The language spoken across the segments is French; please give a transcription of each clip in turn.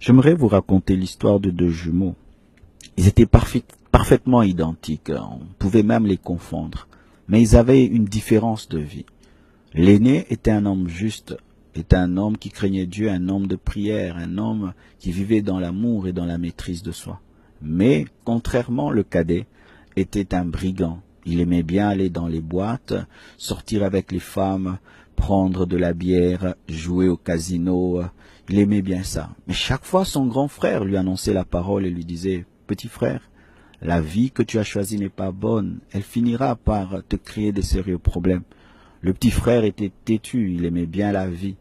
J'aimerais vous raconter l'histoire de deux jumeaux. Ils étaient parfaitement identiques, on pouvait même les confondre, mais ils avaient une différence de vie. L'aîné était un homme juste, était un homme qui craignait Dieu, un homme de prière, un homme qui vivait dans l'amour et dans la maîtrise de soi. Mais, contrairement, le cadet était un brigand. Il aimait bien aller dans les boîtes, sortir avec les femmes, prendre de la bière, jouer au casino. Il aimait bien ça. Mais chaque fois, son grand frère lui annonçait la parole et lui disait « Petit frère, la vie que tu as choisie n'est pas bonne. Elle finira par te créer de sérieux problèmes. » Le petit frère était têtu, il aimait bien la vie.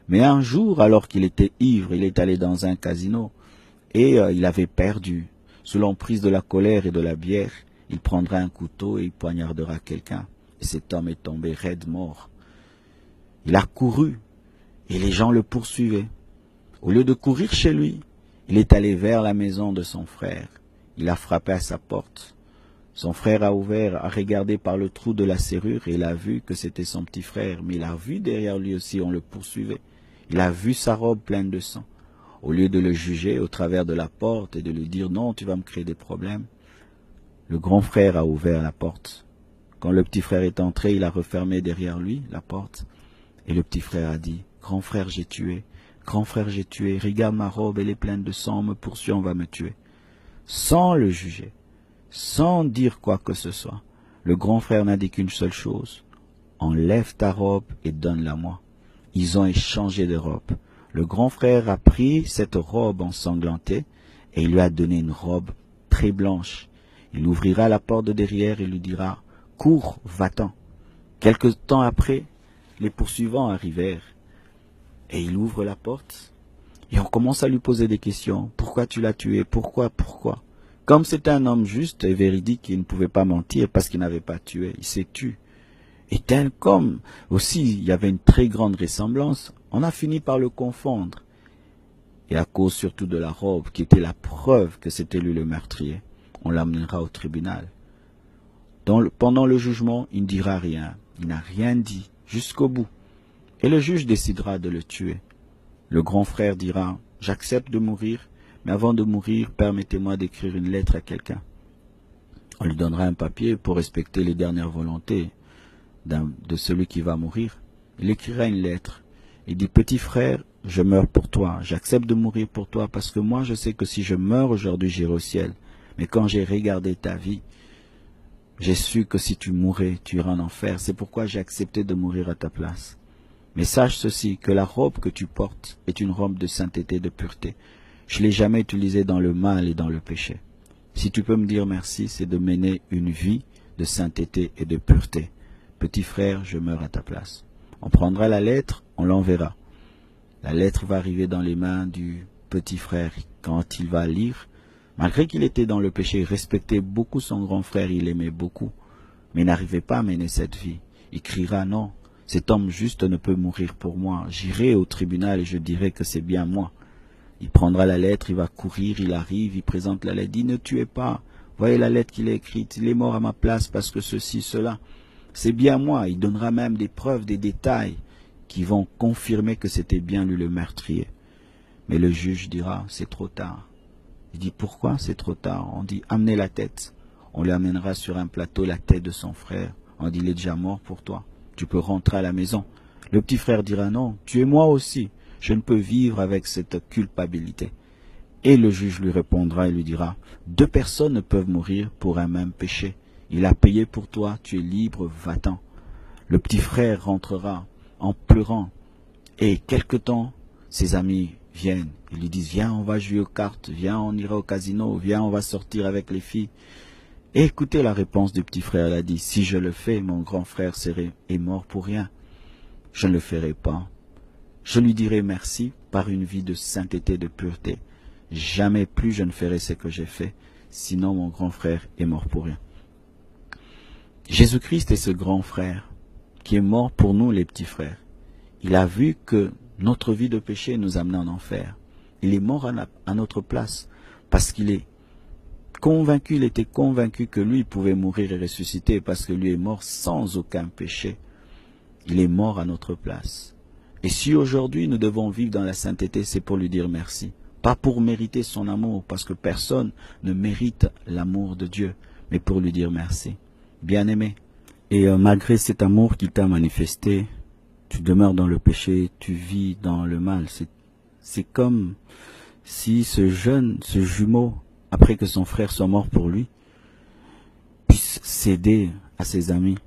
Mais un jour, alors qu'il était ivre, il est allé dans un casino et il avait perdu. Sous l'emprise de la colère et de la bière, il prendra un couteau et il poignardera quelqu'un. Et cet homme est tombé raide mort. Il a couru et les gens le poursuivaient. Au lieu de courir chez lui, il est allé vers la maison de son frère. Il a frappé à sa porte. Son frère a ouvert, a regardé par le trou de la serrure et il a vu que c'était son petit frère. Mais il a vu derrière lui aussi, on le poursuivait. Il a vu sa robe pleine de sang. Au lieu de le juger au travers de la porte et de lui dire « Non, tu vas me créer des problèmes », le grand frère a ouvert la porte. Quand le petit frère est entré, il a refermé derrière lui la porte. Et le petit frère a dit « Grand frère, j'ai tué. Grand frère, j'ai tué. Regarde ma robe, elle est pleine de sang. On me poursuit, on va me tuer. » Sans le juger, sans dire quoi que ce soit, le grand frère n'a dit qu'une seule chose. « Enlève ta robe et donne-la-moi. » Ils ont échangé de robe. Le grand frère a pris cette robe ensanglantée et il lui a donné une robe très blanche. Il ouvrira la porte de derrière et lui dira « Cours, va-t'en ». Quelque temps après, les poursuivants arrivèrent et il ouvre la porte et on commence à lui poser des questions. « Pourquoi tu l'as tué? Pourquoi? Comme c'était un homme juste et véridique, il ne pouvait pas mentir parce qu'il n'avait pas tué, il s'est tué. Et tel comme aussi il y avait une très grande ressemblance, on a fini par le confondre. Et à cause surtout de la robe qui était la preuve que c'était lui le meurtrier, on l'amènera au tribunal. Pendant le jugement, il ne dira rien, il n'a rien dit jusqu'au bout. Et le juge décidera de le tuer. Le grand frère dira « J'accepte de mourir, mais avant de mourir, permettez-moi d'écrire une lettre à quelqu'un. » On lui donnera un papier pour respecter les dernières volontés de celui qui va mourir. Il écrira une lettre. Il dit « Petit frère, je meurs pour toi. J'accepte de mourir pour toi parce que moi je sais que si je meurs aujourd'hui, j'irai au ciel. Mais quand j'ai regardé ta vie, j'ai su que si tu mourais, tu iras en enfer. C'est pourquoi j'ai accepté de mourir à ta place. Mais sache ceci, que la robe que tu portes est une robe de sainteté, de pureté. Je ne l'ai jamais utilisée dans le mal et dans le péché. Si tu peux me dire merci, c'est de mener une vie de sainteté et de pureté. Petit frère, je meurs à ta place. » On prendra la lettre, on l'enverra. La lettre va arriver dans les mains du petit frère. Quand il va lire, malgré qu'il était dans le péché, il respectait beaucoup son grand frère, il l'aimait beaucoup, mais il n'arrivait pas à mener cette vie. Il criera « Non, cet homme juste ne peut mourir pour moi. J'irai au tribunal et je dirai que c'est bien moi. » Il prendra la lettre, il va courir, il arrive, il présente la lettre, il dit « Ne tuez pas. Voyez la lettre qu'il a écrite, il est mort à ma place parce que ceci, cela. C'est bien moi. » Il donnera même des preuves, des détails qui vont confirmer que c'était bien lui le meurtrier. Mais le juge dira « C'est trop tard. » Il dit « Pourquoi c'est trop tard ?» On dit « Amenez la tête. » On lui amènera sur un plateau la tête de son frère. On dit « Il est déjà mort pour toi. Tu peux rentrer à la maison. » Le petit frère dira « Non, tuez-moi aussi. Je ne peux vivre avec cette culpabilité. » Et le juge lui répondra et lui dira « Deux personnes ne peuvent mourir pour un même péché. Il a payé pour toi, tu es libre, va-t'en. » Le petit frère rentrera en pleurant et quelque temps, ses amis viennent. Ils lui disent « Viens, on va jouer aux cartes, viens, on ira au casino, viens, on va sortir avec les filles. » Et écoutez la réponse du petit frère, il a dit « Si je le fais, mon grand frère est mort pour rien. Je ne le ferai pas. Je lui dirai merci par une vie de sainteté, de pureté. Jamais plus je ne ferai ce que j'ai fait, sinon mon grand frère est mort pour rien. » Jésus-Christ est ce grand frère qui est mort pour nous les petits frères. Il a vu que notre vie de péché nous amenait en enfer. Il est mort à notre place parce qu'il est convaincu, il était convaincu que lui pouvait mourir et ressusciter parce que lui est mort sans aucun péché. Il est mort à notre place. Et si aujourd'hui nous devons vivre dans la sainteté, c'est pour lui dire merci. Pas pour mériter son amour, parce que personne ne mérite l'amour de Dieu, mais pour lui dire merci. Bien-aimé, et malgré cet amour qu'il t'a manifesté, tu demeures dans le péché, tu vis dans le mal. C'est comme si ce jumeau, après que son frère soit mort pour lui, puisse céder à ses amis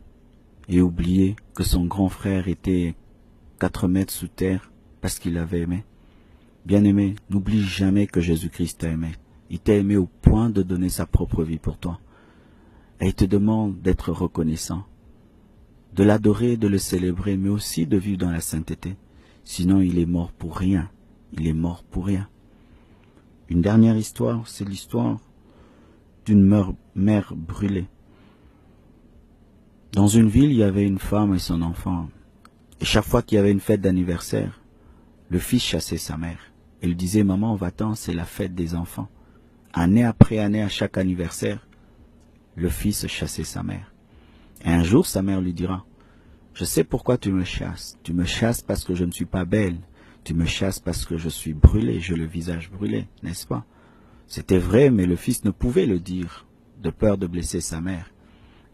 et oublier que son grand frère était 4 mètres sous terre parce qu'il l'avait aimé. Bien-aimé, n'oublie jamais que Jésus-Christ t'a aimé. Il t'a aimé au point de donner sa propre vie pour toi. Et il te demande d'être reconnaissant, de l'adorer, de le célébrer, mais aussi de vivre dans la sainteté. Sinon, il est mort pour rien. Il est mort pour rien. Une dernière histoire, c'est l'histoire d'une mère brûlée. Dans une ville, il y avait une femme et son enfant. Et chaque fois qu'il y avait une fête d'anniversaire, le fils chassait sa mère. Et lui disait, maman, va-t'en, c'est la fête des enfants. Année après année, à chaque anniversaire, le fils chassait sa mère. Et un jour, sa mère lui dira, je sais pourquoi tu me chasses. Tu me chasses parce que je ne suis pas belle. Tu me chasses parce que je suis brûlée, j'ai le visage brûlé, n'est-ce pas? C'était vrai, mais le fils ne pouvait le dire, de peur de blesser sa mère.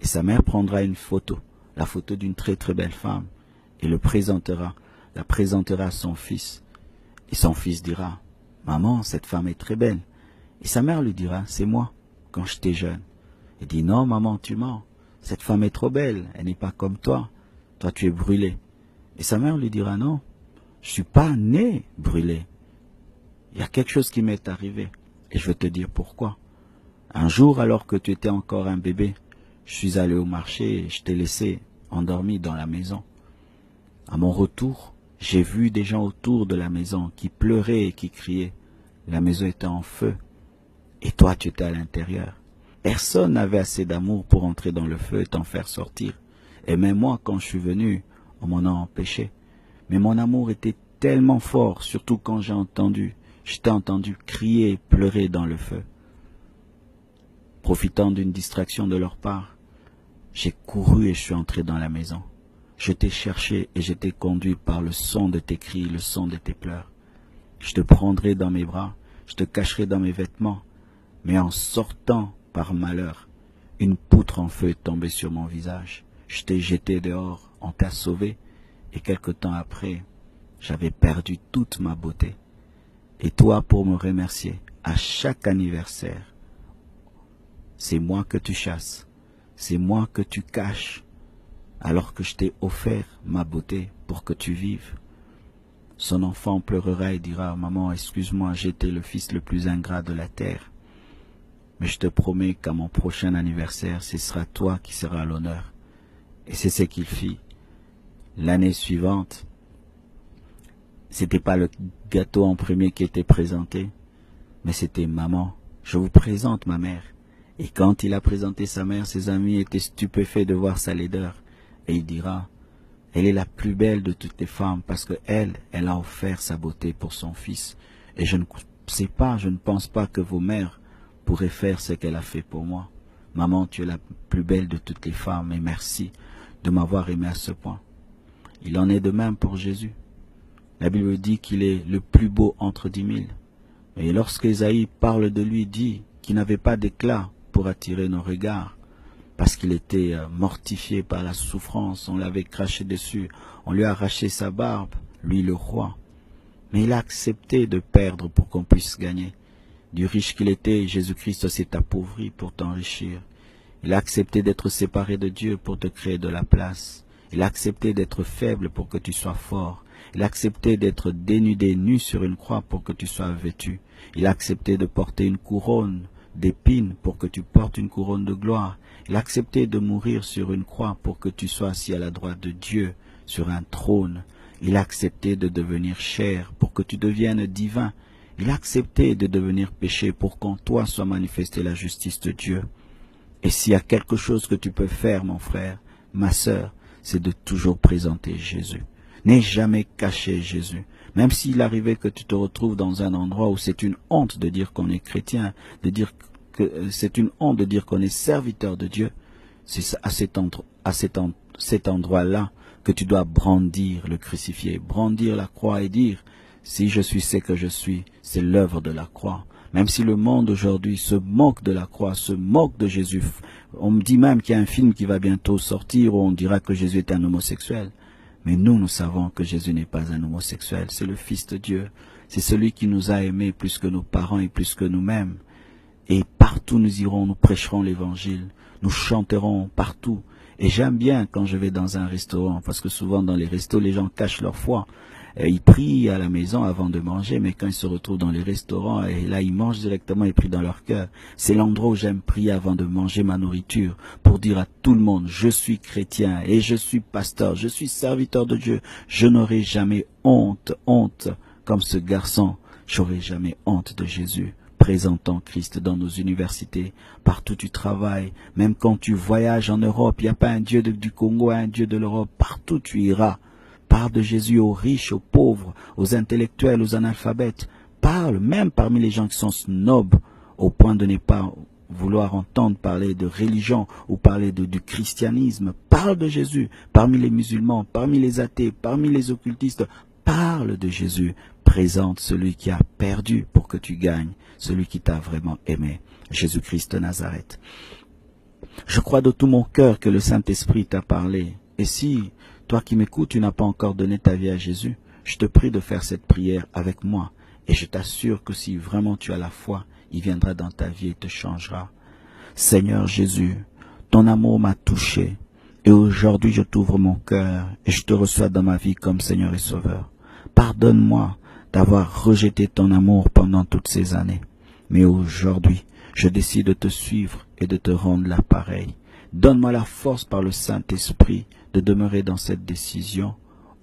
Et sa mère prendra une photo, la photo d'une très très belle femme, et la présentera à son fils. Et son fils dira, maman, cette femme est très belle. Et sa mère lui dira, c'est moi, quand j'étais jeune. Il dit, non maman, tu mens, cette femme est trop belle, elle n'est pas comme toi, toi tu es brûlée. Et sa mère lui dira, non, je suis pas né brûlé. Il y a quelque chose qui m'est arrivé, et je vais te dire pourquoi. Un jour, alors que tu étais encore un bébé, je suis allé au marché et je t'ai laissé endormi dans la maison. À mon retour, j'ai vu des gens autour de la maison qui pleuraient et qui criaient. La maison était en feu, et toi tu étais à l'intérieur. Personne n'avait assez d'amour pour entrer dans le feu et t'en faire sortir. Et même moi, quand je suis venu, on m'en a empêché. Mais mon amour était tellement fort, surtout quand je t'ai entendu crier et pleurer dans le feu. Profitant d'une distraction de leur part, j'ai couru et je suis entré dans la maison. Je t'ai cherché et je t'ai conduit par le son de tes cris, le son de tes pleurs. Je te prendrai dans mes bras, je te cacherai dans mes vêtements, mais en sortant par malheur, une poutre en feu est tombée sur mon visage. Je t'ai jeté dehors, on t'a sauvé, et quelque temps après, j'avais perdu toute ma beauté. Et toi, pour me remercier, à chaque anniversaire, c'est moi que tu chasses, c'est moi que tu caches, alors que je t'ai offert ma beauté pour que tu vives. Son enfant pleurera et dira, maman, excuse-moi, j'étais le fils le plus ingrat de la terre. Mais je te promets qu'à mon prochain anniversaire, ce sera toi qui seras à l'honneur. Et c'est ce qu'il fit. L'année suivante, c'était pas le gâteau en premier qui était présenté, mais c'était maman. Je vous présente ma mère. Et quand il a présenté sa mère, ses amis étaient stupéfaits de voir sa laideur. Et il dira, elle est la plus belle de toutes les femmes parce que elle a offert sa beauté pour son fils. Et je ne pense pas que vos mères pourraient faire ce qu'elle a fait pour moi. Maman, tu es la plus belle de toutes les femmes et merci de m'avoir aimé à ce point. Il en est de même pour Jésus. La Bible dit qu'il est le plus beau entre 10 000. Et lorsque Ésaïe parle de lui, dit qu'il n'avait pas d'éclat pour attirer nos regards, parce qu'il était mortifié par la souffrance, on l'avait craché dessus, on lui a arraché sa barbe, lui le roi. Mais il a accepté de perdre pour qu'on puisse gagner. Du riche qu'il était, Jésus-Christ s'est appauvri pour t'enrichir. Il a accepté d'être séparé de Dieu pour te créer de la place. Il a accepté d'être faible pour que tu sois fort. Il a accepté d'être dénudé, nu sur une croix pour que tu sois vêtu. Il a accepté de porter une couronne d'épines pour que tu portes une couronne de gloire. Il a accepté de mourir sur une croix pour que tu sois assis à la droite de Dieu sur un trône. Il a accepté de devenir chair pour que tu deviennes divin. Il a accepté de devenir péché pour qu'en toi soit manifestée la justice de Dieu. Et s'il y a quelque chose que tu peux faire, mon frère, ma sœur, c'est de toujours présenter Jésus. N'aie jamais caché Jésus. Même s'il arrivait que tu te retrouves dans un endroit où c'est une honte de dire qu'on est chrétien, de dire que c'est une honte de dire qu'on est serviteur de Dieu, c'est à cet endroit-là que tu dois brandir le crucifié, brandir la croix et dire, Si je suis ce que je suis, c'est l'œuvre de la croix. Même si le monde aujourd'hui se moque de la croix, se moque de Jésus. On me dit même qu'il y a un film qui va bientôt sortir où on dira que Jésus est un homosexuel. Mais nous savons que Jésus n'est pas un homosexuel. C'est le Fils de Dieu. C'est celui qui nous a aimés plus que nos parents et plus que nous-mêmes. Et partout nous irons, nous prêcherons l'évangile. Nous chanterons partout. Et j'aime bien quand je vais dans un restaurant, parce que souvent dans les restos, les gens cachent leur foi. Ils prient à la maison avant de manger, mais quand ils se retrouvent dans les restaurants, et là ils mangent directement et prient dans leur cœur. C'est l'endroit où j'aime prier avant de manger ma nourriture, pour dire à tout le monde, je suis chrétien et je suis pasteur, je suis serviteur de Dieu. Je n'aurai jamais honte comme ce garçon. J'aurai jamais honte de Jésus. Présentant Christ dans nos universités, partout tu travailles, même quand tu voyages en Europe, il n'y a pas un Dieu du Congo, un Dieu de l'Europe, partout tu iras. Parle de Jésus aux riches, aux pauvres, aux intellectuels, aux analphabètes. Parle même parmi les gens qui sont snobs, au point de ne pas vouloir entendre parler de religion ou parler du christianisme. Parle de Jésus parmi les musulmans, parmi les athées, parmi les occultistes. Parle de Jésus. Présente celui qui a perdu pour que tu gagnes, celui qui t'a vraiment aimé, Jésus-Christ de Nazareth. Je crois de tout mon cœur que le Saint-Esprit t'a parlé. Et si, toi qui m'écoutes, tu n'as pas encore donné ta vie à Jésus, je te prie de faire cette prière avec moi. Et je t'assure que si vraiment tu as la foi, il viendra dans ta vie et te changera. Seigneur Jésus, ton amour m'a touché. Et aujourd'hui, je t'ouvre mon cœur et je te reçois dans ma vie comme Seigneur et Sauveur. Pardonne-moi d'avoir rejeté ton amour pendant toutes ces années. Mais aujourd'hui, je décide de te suivre et de te rendre l'appareil. Donne-moi la force par le Saint-Esprit de demeurer dans cette décision.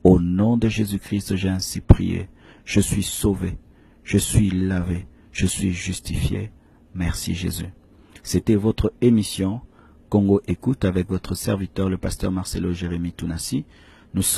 Au nom de Jésus-Christ, j'ai ainsi prié. Je suis sauvé, je suis lavé, je suis justifié. Merci Jésus. C'était votre émission Congo Écoute avec votre serviteur, le pasteur Marcelo Jérémy Tounassi. Nous sommes